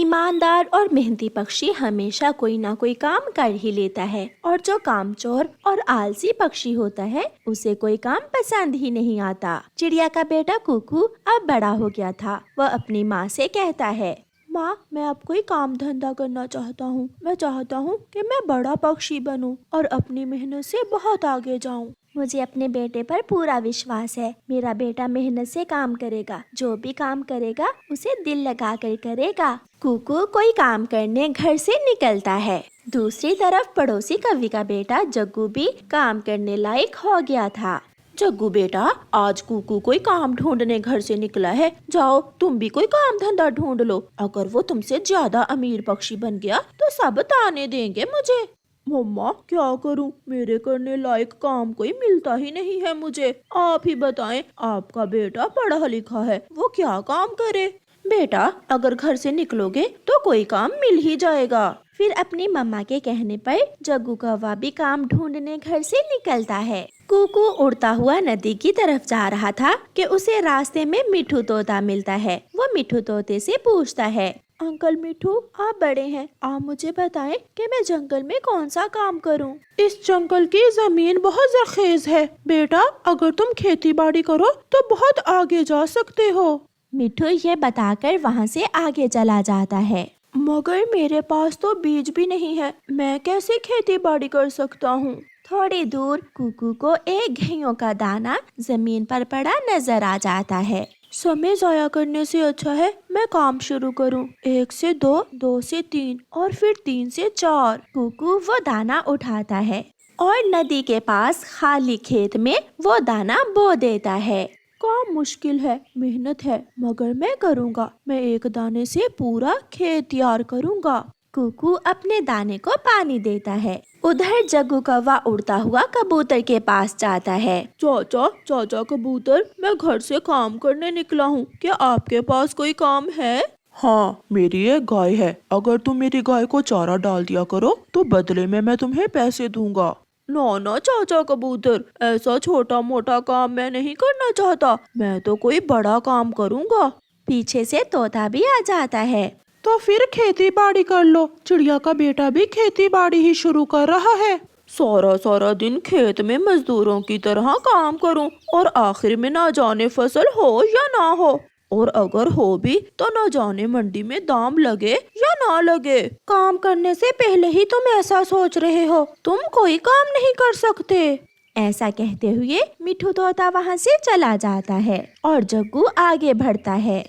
ईमानदार और मेहनती पक्षी हमेशा कोई ना कोई काम कर ही लेता है और जो कामचोर और आलसी पक्षी होता है उसे कोई काम पसंद ही नहीं आता। चिड़िया का बेटा कुकू अब बड़ा हो गया था। वह अपनी माँ से कहता है, माँ, मैं अब कोई काम धंधा करना चाहता हूँ। मैं चाहता हूँ कि मैं बड़ा पक्षी बनूँ और अपनी मेहनत से बहुत आगे जाऊँ। मुझे अपने बेटे पर पूरा विश्वास है। मेरा बेटा मेहनत से काम करेगा। जो भी काम करेगा उसे दिल लगा कर करेगा। कुकू कोई काम करने घर से निकलता है। दूसरी तरफ पड़ोसी कवि का बेटा जग्गू भी काम करने लायक हो गया था। जग्गू बेटा, आज कुकू कोई काम ढूंढने घर से निकला है। जाओ तुम भी कोई काम धंधा ढूंढ लो। अगर वो तुमसे ज्यादा अमीर पक्षी बन गया तो सब ताने देंगे मुझे। मम्मा, क्या करूं? मेरे करने लायक काम कोई मिलता ही नहीं है मुझे। आप ही बताएं, आपका बेटा पढ़ा लिखा है, वो क्या काम करे? बेटा, अगर घर से निकलोगे तो कोई काम मिल ही जाएगा। फिर अपनी मम्मा के कहने पर जग्गू कौवा भी काम ढूंढने घर से निकलता है। कुकू उड़ता हुआ नदी की तरफ जा रहा था कि उसे रास्ते में मिठू तोता मिलता है। वो मिठू तोते से पूछता है, अंकल मिठू, आप बड़े हैं, आप मुझे बताएं कि मैं जंगल में कौन सा काम करूं? इस जंगल की जमीन बहुत जरखेज है बेटा, अगर तुम खेती बाड़ी करो तो बहुत आगे जा सकते हो। मिठू ये बताकर वहाँ से आगे चला जाता है। मगर मेरे पास तो बीज भी नहीं है, मैं कैसे खेती बाड़ी कर सकता हूँ? थोड़ी दूर कुकू को एक गेहूं का दाना जमीन पर पड़ा नजर आ जाता है। समय जाया करने से अच्छा है मैं काम शुरू करूं। 1 से 2, 2 से 3 और फिर 3 से 4। कुकू वो दाना उठाता है और नदी के पास खाली खेत में वो दाना बो देता है। काम मुश्किल है, मेहनत है, मगर मैं करूँगा। मैं एक दाने से पूरा खेत तैयार करूँगा। कुकू अपने दाने को पानी देता है। उधर जग्गू कौवा उड़ता हुआ कबूतर के पास जाता है। चाचा कबूतर, मैं घर से काम करने निकला हूँ, क्या आपके पास कोई काम है? हाँ, मेरी एक गाय है, अगर तुम मेरी गाय को चारा डाल दिया करो तो बदले में मैं तुम्हें पैसे दूंगा। ना चाचा कबूतर, ऐसा छोटा मोटा काम मैं नहीं करना चाहता, मैं तो कोई बड़ा काम करूँगा। पीछे से तोता भी आ जाता है। तो फिर खेती बाड़ी कर लो, चिड़िया का बेटा भी खेती बाड़ी ही शुरू कर रहा है। सारा दिन खेत में मजदूरों की तरह काम करूं और आखिर में ना जाने फसल हो या ना हो, और अगर हो भी तो ना जाने मंडी में दाम लगे या ना लगे। काम करने से पहले ही तुम ऐसा सोच रहे हो, तुम कोई काम नहीं कर सकते। ऐसा कहते हुए मिठू तोता वहाँ से चला जाता है और जग्गू आगे बढ़ता है।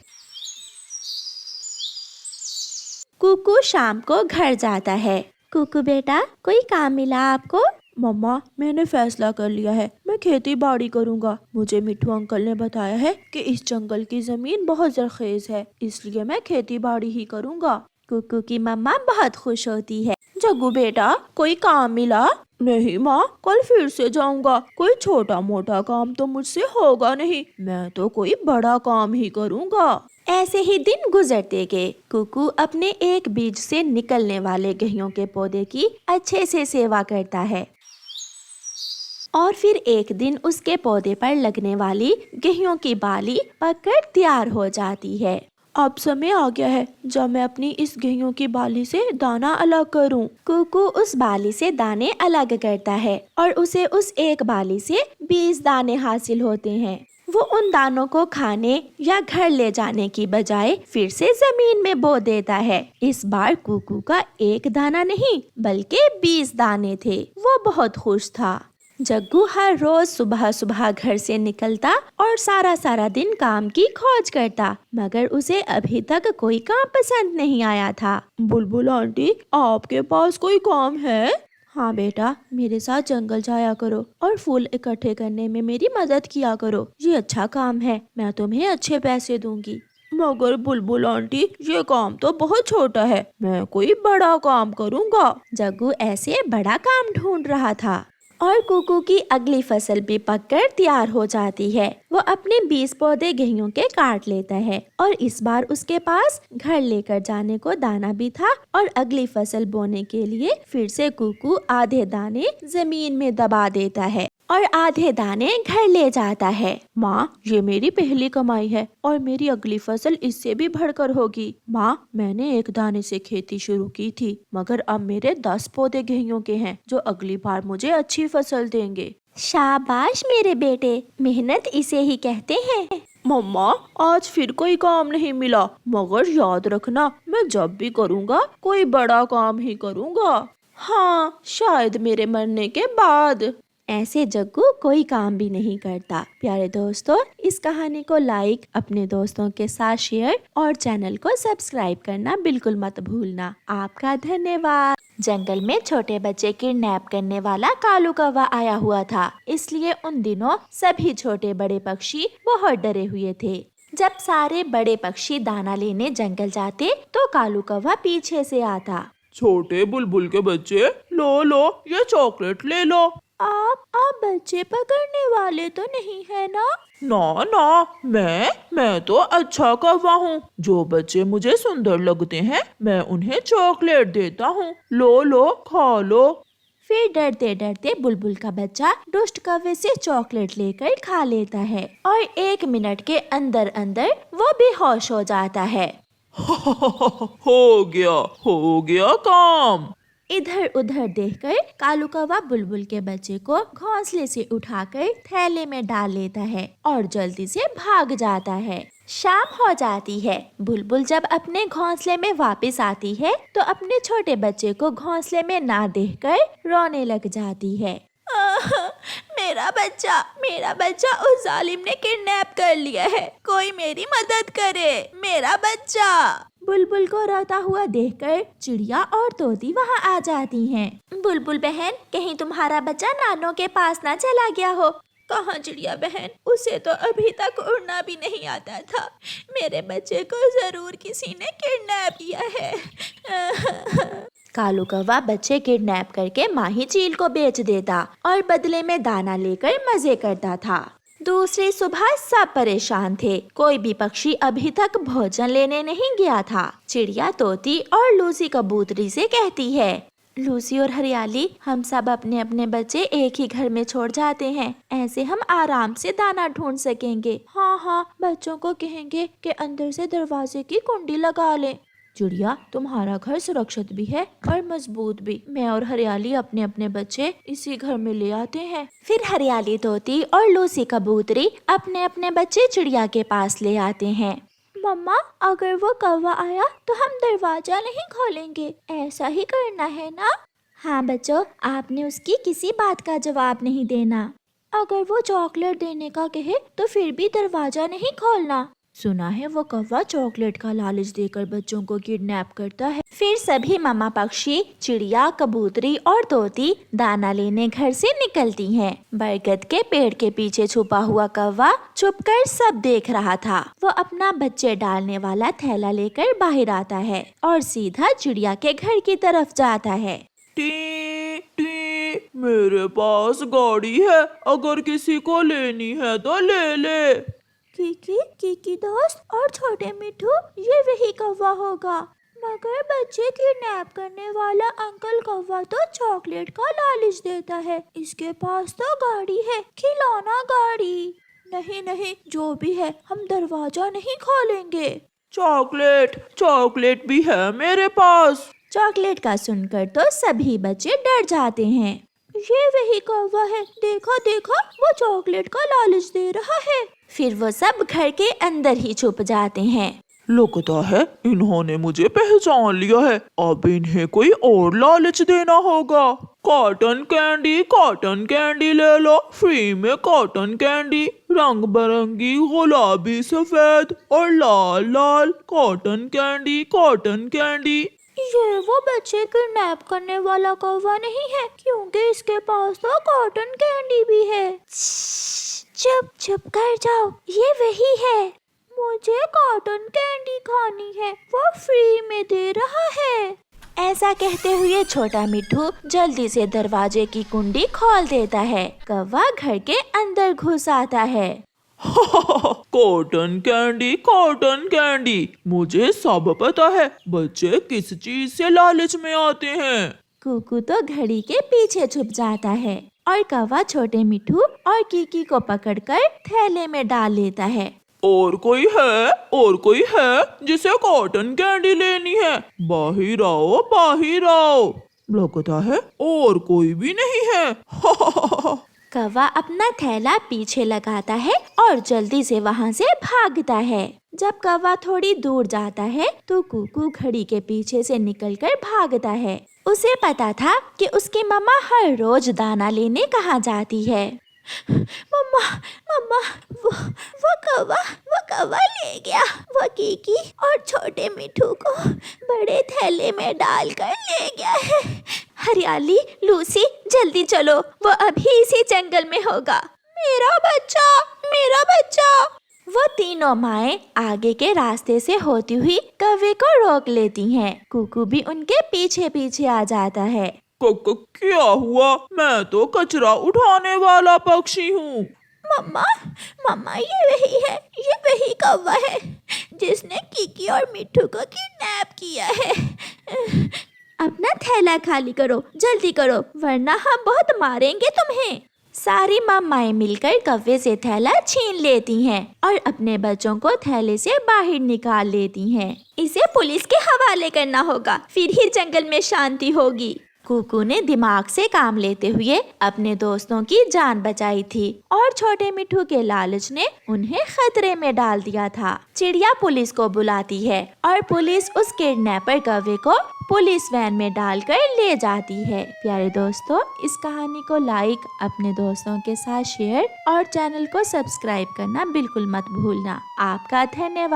कुकू शाम को घर जाता है। कुकू बेटा, कोई काम मिला आपको? मम्मा, मैंने फैसला कर लिया है, मैं खेती बाड़ी करूँगा। मुझे मिठू अंकल ने बताया है कि इस जंगल की जमीन बहुत जरखेज है, इसलिए मैं खेती बाड़ी ही करूँगा। कुकू की मम्मा बहुत खुश होती है। जग्गू बेटा, कोई काम मिला? नहीं माँ, कल फिर से जाऊँगा। कोई छोटा मोटा काम तो मुझसे होगा नहीं, मैं तो कोई बड़ा काम ही करूँगा। ऐसे ही दिन गुजरते गए। कुकू अपने एक बीज से निकलने वाले गेहूं के पौधे की अच्छे से सेवा करता है और फिर एक दिन उसके पौधे पर लगने वाली गेहूं की बाली पककर तैयार हो जाती है। अब समय आ गया है जब मैं अपनी इस गेहूं की बाली से दाना अलग करूं। कुकू उस बाली से दाने अलग करता है और उसे उस एक बाली से 20 दाने हासिल होते हैं। वो उन दानों को खाने या घर ले जाने की बजाय फिर से जमीन में बो देता है। इस बार कुकू का एक दाना नहीं बल्कि 20 दाने थे। वो बहुत खुश था। जग्गू हर रोज सुबह सुबह घर से निकलता और सारा दिन काम की खोज करता, मगर उसे अभी तक कोई काम पसंद नहीं आया था। बुलबुल आंटी, आपके पास कोई काम है? हाँ बेटा, मेरे साथ जंगल जाया करो और फूल इकट्ठे करने में मेरी मदद किया करो। ये अच्छा काम है, मैं तुम्हें अच्छे पैसे दूंगी। मगर बुलबुल आंटी, ये काम तो बहुत छोटा है, मैं कोई बड़ा काम करूँगा। जग्गू ऐसे बड़ा काम ढूंढ रहा था और कुकू की अगली फसल भी पककर तैयार हो जाती है। वो अपने 20 पौधे गेहूं के काट लेता है और इस बार उसके पास घर लेकर जाने को दाना भी था और अगली फसल बोने के लिए फिर से कुकू आधे दाने जमीन में दबा देता है। और आधे दाने घर ले जाता है। माँ, ये मेरी पहली कमाई है और मेरी अगली फसल इससे भी बढ़कर होगी। माँ, मैंने एक दाने से खेती शुरू की थी, मगर अब मेरे 10 पौधे गेहूं के हैं जो अगली बार मुझे अच्छी फसल देंगे। शाबाश मेरे बेटे, मेहनत इसे ही कहते हैं। मम्मा, आज फिर कोई काम नहीं मिला, मगर याद रखना मैं जब भी करूँगा कोई बड़ा काम ही करूँगा। हाँ, शायद मेरे मरने के बाद। ऐसे जग्गू कोई काम भी नहीं करता। प्यारे दोस्तों, इस कहानी को लाइक, अपने दोस्तों के साथ शेयर और चैनल को सब्सक्राइब करना बिल्कुल मत भूलना। आपका धन्यवाद। जंगल में छोटे बच्चे किडनैप करने वाला कालू कौवा आया हुआ था, इसलिए उन दिनों सभी छोटे बड़े पक्षी बहुत डरे हुए थे। जब सारे बड़े पक्षी दाना लेने जंगल जाते तो कालू कौवा पीछे से आता। छोटे बुलबुल के बच्चे, लो ये चॉकलेट ले लो। आप बच्चे पकड़ने वाले तो नहीं है ना? ना, मैं तो अच्छा कौवा हूँ। जो बच्चे मुझे सुंदर लगते हैं मैं उन्हें चॉकलेट देता हूँ। लो खा लो। फिर डरते डरते बुलबुल का बच्चा दुष्ट कौवे से चॉकलेट लेकर खा लेता है और 1 मिनट के अंदर अंदर वो बेहोश हो जाता है। हो गया काम। इधर उधर देखकर कालू कौवा बुलबुल के बच्चे को घोंसले से उठाकर थैले में डाल लेता है और जल्दी से भाग जाता है। शाम हो जाती है। बुलबुल जब अपने घोंसले में वापस आती है तो अपने छोटे बच्चे को घोंसले में ना देखकर रोने लग जाती है। मेरा बच्चा उस जालिम ने किडनैप कर लिया है। कोई मेरी मदद करे, मेरा बच्चा। बुलबुल को रोता हुआ देखकर चिड़िया और तोती वहाँ आ जाती हैं। बुलबुल बहन, कहीं तुम्हारा बच्चा नानों के पास ना चला गया हो? कहाँ चिड़िया बहन, उसे तो अभी तक उड़ना भी नहीं आता था। मेरे बच्चे को जरूर किसी ने किडनैप किया है। कालू कौवा बच्चे किडनैप करके माही चील को बेच देता और बदले में दाना लेकर मजे करता था। दूसरी सुबह सब परेशान थे। कोई भी पक्षी अभी तक भोजन लेने नहीं गया था। चिड़िया तोती और लूसी कबूतरी से कहती है, लूसी और हरियाली, हम सब अपने अपने बच्चे एक ही घर में छोड़ जाते हैं, ऐसे हम आराम से दाना ढूंढ सकेंगे। हाँ, बच्चों को कहेंगे कि अंदर से दरवाजे की कुंडी लगा लें। चिड़िया, तुम्हारा घर सुरक्षित भी है और मजबूत भी। मैं और हरियाली अपने अपने बच्चे इसी घर में ले आते हैं। फिर हरियाली तोती और लूसी कबूतरी अपने अपने बच्चे चिड़िया के पास ले आते हैं। मम्मा, अगर वो कौवा आया तो हम दरवाजा नहीं खोलेंगे, ऐसा ही करना है ना? हाँ बच्चों, आपने उसकी किसी बात का जवाब नहीं देना। अगर वो चॉकलेट देने का कहे तो फिर भी दरवाजा नहीं खोलना। सुना है वो कौवा चॉकलेट का लालच देकर बच्चों को किडनैप करता है। फिर सभी मामा पक्षी, चिड़िया, कबूतरी और तोती दाना लेने घर से निकलती हैं। बरगद के पेड़ के पीछे छुपा हुआ कौवा छुपकर सब देख रहा था। वो अपना बच्चे डालने वाला थैला लेकर बाहर आता है और सीधा चिड़िया के घर की तरफ जाता है। टी, मेरे पास गाड़ी है, अगर किसी को लेनी है तो ले ले। कीकी दोस्त और छोटे मिठू, ये वही कौवा होगा। मगर बच्चे किडनैप करने वाला अंकल कौवा तो चॉकलेट का लालच देता है। इसके पास तो गाड़ी है, खिलौना गाड़ी। नहीं, जो भी है, हम दरवाजा नहीं खोलेंगे। चॉकलेट भी है मेरे पास। चॉकलेट का सुनकर तो सभी बच्चे डर जाते हैं। ये वही कौवा है, देखो वो चॉकलेट का लालच दे रहा है। फिर वो सब घर के अंदर ही छुप जाते हैं। लगता है इन्होंने मुझे पहचान लिया है, अब इन्हें कोई और लालच देना होगा। कॉटन कैंडी ले लो, फ्री में कॉटन कैंडी, रंग बिरंगी गुलाबी सफेद और लाल कॉटन कैंडी। ये वो बच्चे किडनैप करने वाला कौवा नहीं है, क्योंकि इसके पास तो कॉटन कैंडी भी है। चुप कर जाओ, ये वही है। मुझे कॉटन कैंडी खानी है, वो फ्री में दे रहा है। ऐसा कहते हुए छोटा मिठू जल्दी से दरवाजे की कुंडी खोल देता है। कौवा घर के अंदर घुस आता है। कॉटन कैंडी, मुझे सब पता है बच्चे किस चीज से लालच में आते हैं। कुकू तो घड़ी के पीछे छुप जाता है और कौवा छोटे मिट्ठू और कीकी को पकड़कर थैले में डाल लेता है। और कोई है जिसे कॉटन कैंडी लेनी है? बाहर आओ। लगता है और कोई भी नहीं है। कौवा अपना थैला पीछे लगाता है और जल्दी से वहाँ से भागता है। जब कौवा थोड़ी दूर जाता है तो कुकू घड़ी के पीछे से निकलकर भागता है। उसे पता था कि उसकी मम्मा हर रोज दाना लेने कहाँ जाती है। मम्मा वो कौवा ले गया। वो कीकी और छोटे मिट्ठू को बड़े थैले में डालकर ले गया है। हरियाली, लूसी, जल्दी चलो, वो अभी इसी जंगल में होगा। मेरा बच्चा। वो तीनों माएं आगे के रास्ते से होती हुई कौवे को रोक लेती हैं। कुकू भी उनके पीछे पीछे आ जाता है। क्या हुआ? मैं तो कचरा उठाने वाला पक्षी हूँ। मम्मा ये वही कौवा है जिसने कीकी और मिट्ठू को किडनैप किया है। अपना थैला खाली करो, जल्दी करो, वरना हम बहुत मारेंगे तुम्हें। सारी मम्माएं मिलकर कौवे से थैला छीन लेती हैं और अपने बच्चों को थैले से बाहर निकाल लेती हैं। इसे पुलिस के हवाले करना होगा, फिर ही जंगल में शांति होगी। कुकू ने दिमाग से काम लेते हुए अपने दोस्तों की जान बचाई थी और छोटे मिट्ठू के लालच ने उन्हें खतरे में डाल दिया था। चिड़िया पुलिस को बुलाती है और पुलिस उस किडनैपर कौवे को पुलिस वैन में डालकर ले जाती है। प्यारे दोस्तों, इस कहानी को लाइक, अपने दोस्तों के साथ शेयर और चैनल को सब्सक्राइब करना बिल्कुल मत भूलना। आपका धन्यवाद।